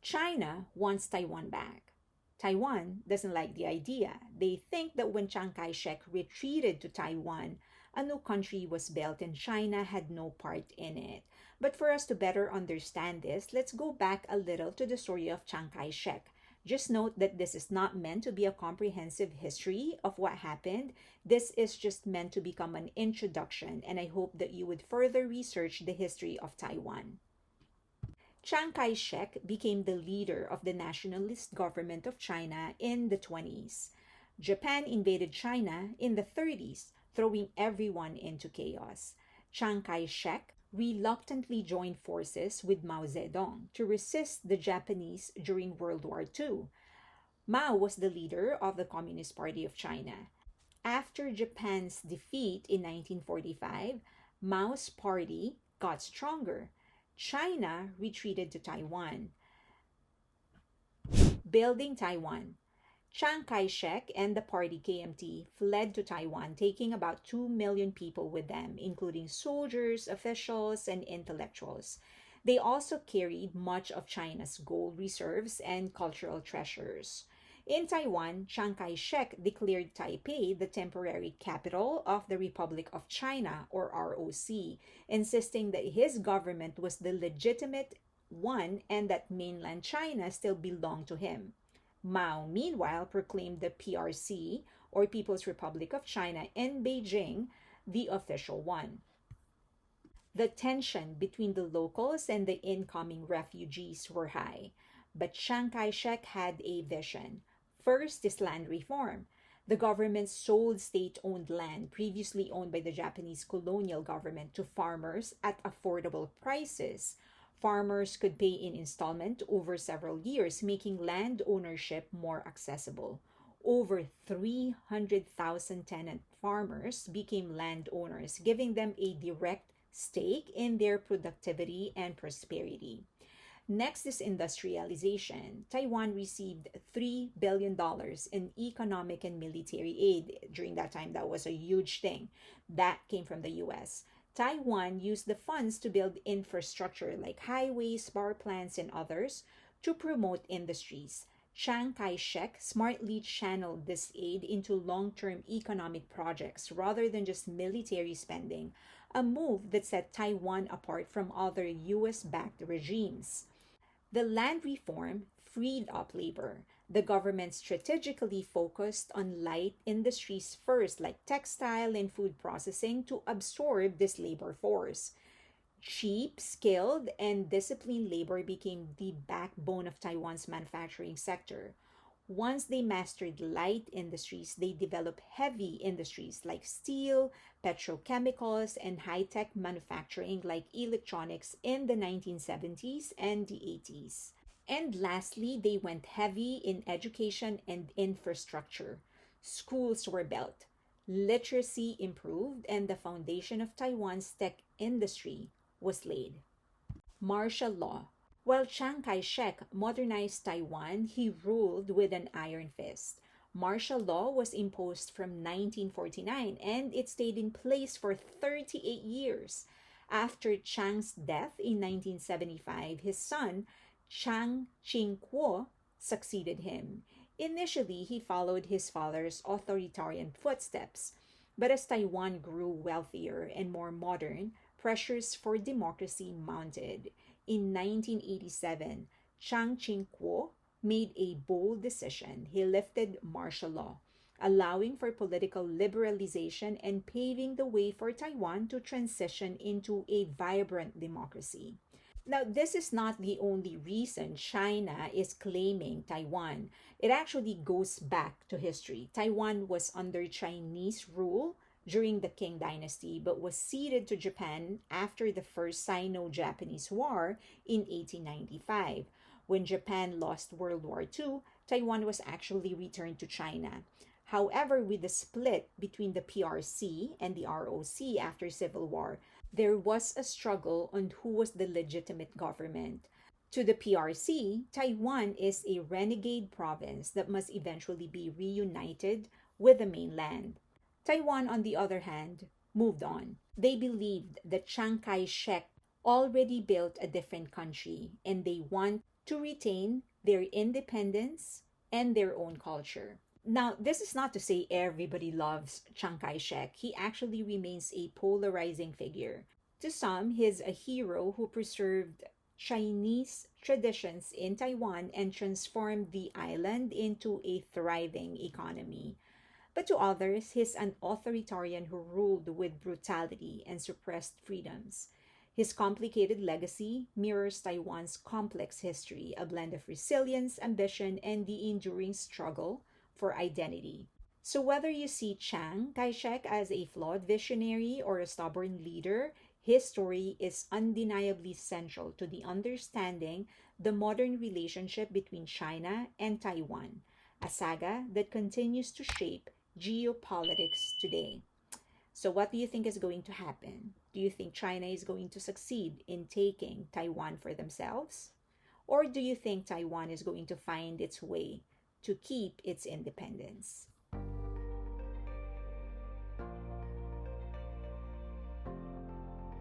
China wants Taiwan back. Taiwan doesn't like the idea. They think that when Chiang Kai shek retreated to Taiwan, a new country was built and China had no part in it. But for us to better understand this, let's go back a little to the story of Chiang Kai shek. Just note that this is not meant to be a comprehensive history of what happened. This is just meant to become an introduction, and I hope that you would further research the history of Taiwan. Chiang Kai shek became the leader of the nationalist government of China in the 20s. Japan invaded China in the 30s, throwing everyone into chaos. Chiang Kai shek reluctantly joined forces with Mao Zedong to resist the Japanese during World War II. Mao was the leader of the Communist Party of China. After Japan's defeat in 1945, Mao's party got stronger. China retreated to Taiwan, building Taiwan. Chiang Kai shek and the party KMT fled to Taiwan, taking about 2 million people with them, including soldiers, officials, and intellectuals. They also carried much of China's gold reserves and cultural treasures. In Taiwan, Chiang Kai shek declared Taipei the temporary capital of the Republic of China, or ROC, insisting that his government was the legitimate one and that mainland China still belonged to him. Mao, meanwhile, proclaimed the PRC, or People's Republic of China, in Beijing the official one. The tension between the locals and the incoming refugees were high, but Chiang Kai shek had a vision. First is land reform. The government sold state owned land previously owned by the Japanese colonial government to farmers at affordable prices. Farmers could pay in installment over several years, making land ownership more accessible. Over 300,000 tenant farmers became landowners, giving them a direct stake in their productivity and prosperity. Next is industrialization. Taiwan received $3 billion in economic and military aid. During that time, that was a huge thing. That came from the US. Taiwan used the funds to build infrastructure like highways, power plants, and others to promote industries. Chiang Kai shek smartly channeled this aid into long term economic projects rather than just military spending, a move that set Taiwan apart from other US backed regimes. The land reform freed up labor. The government strategically focused on light industries first, like textile and food processing, to absorb this labor force. Cheap, skilled, and disciplined labor became the backbone of Taiwan's manufacturing sector. Once they mastered light industries, they developed heavy industries like steel, petrochemicals, and high tech manufacturing like electronics in the 1970s and the 80s. And lastly, they went heavy in education and infrastructure. Schools were built, literacy improved, and the foundation of Taiwan's tech industry was laid. Martial law. While Chiang Kai shek modernized Taiwan, he ruled with an iron fist. Martial law was imposed from 1949 and it stayed in place for 38 years. After Chiang's death in 1975, his son, Chiang Ching-kuo, succeeded him. Initially, he followed his father's authoritarian footsteps, but as Taiwan grew wealthier and more modern, pressures for democracy mounted. In 1987, Chiang Ching-kuo made a bold decision. He lifted martial law, allowing for political liberalization and paving the way for Taiwan to transition into a vibrant democracy. Now, this is not the only reason China is claiming Taiwan. It actually goes back to history. Taiwan was under Chinese rule during the Qing Dynasty, but was ceded to Japan after the First Sino-Japanese War in 1895. When Japan lost World War II, Taiwan was actually returned to China. However, with the split between the PRC and the ROC after Civil War, there was a struggle on who was the legitimate government. To the PRC, Taiwan is a renegade province that must eventually be reunited with the mainland. Taiwan, on the other hand, moved on. They believed that Chiang Kai shek already built a different country and they want to retain their independence and their own culture. Now, this is not to say everybody loves Chiang Kai shek. He actually remains a polarizing figure. To some, he's a hero who preserved Chinese traditions in Taiwan and transformed the island into a thriving economy. But to others, he's an authoritarian who ruled with brutality and suppressed freedoms. His complicated legacy mirrors Taiwan's complex history, a blend of resilience, ambition, and the enduring struggle for identity. So, whether you see Chiang Kai shek as a flawed visionary or a stubborn leader, his story is undeniably central to the understanding the modern relationship between China and Taiwan, a saga that continues to shape geopolitics today. So, what do you think is going to happen? Do you think China is going to succeed in taking Taiwan for themselves? Or do you think Taiwan is going to find its way to keep its independence?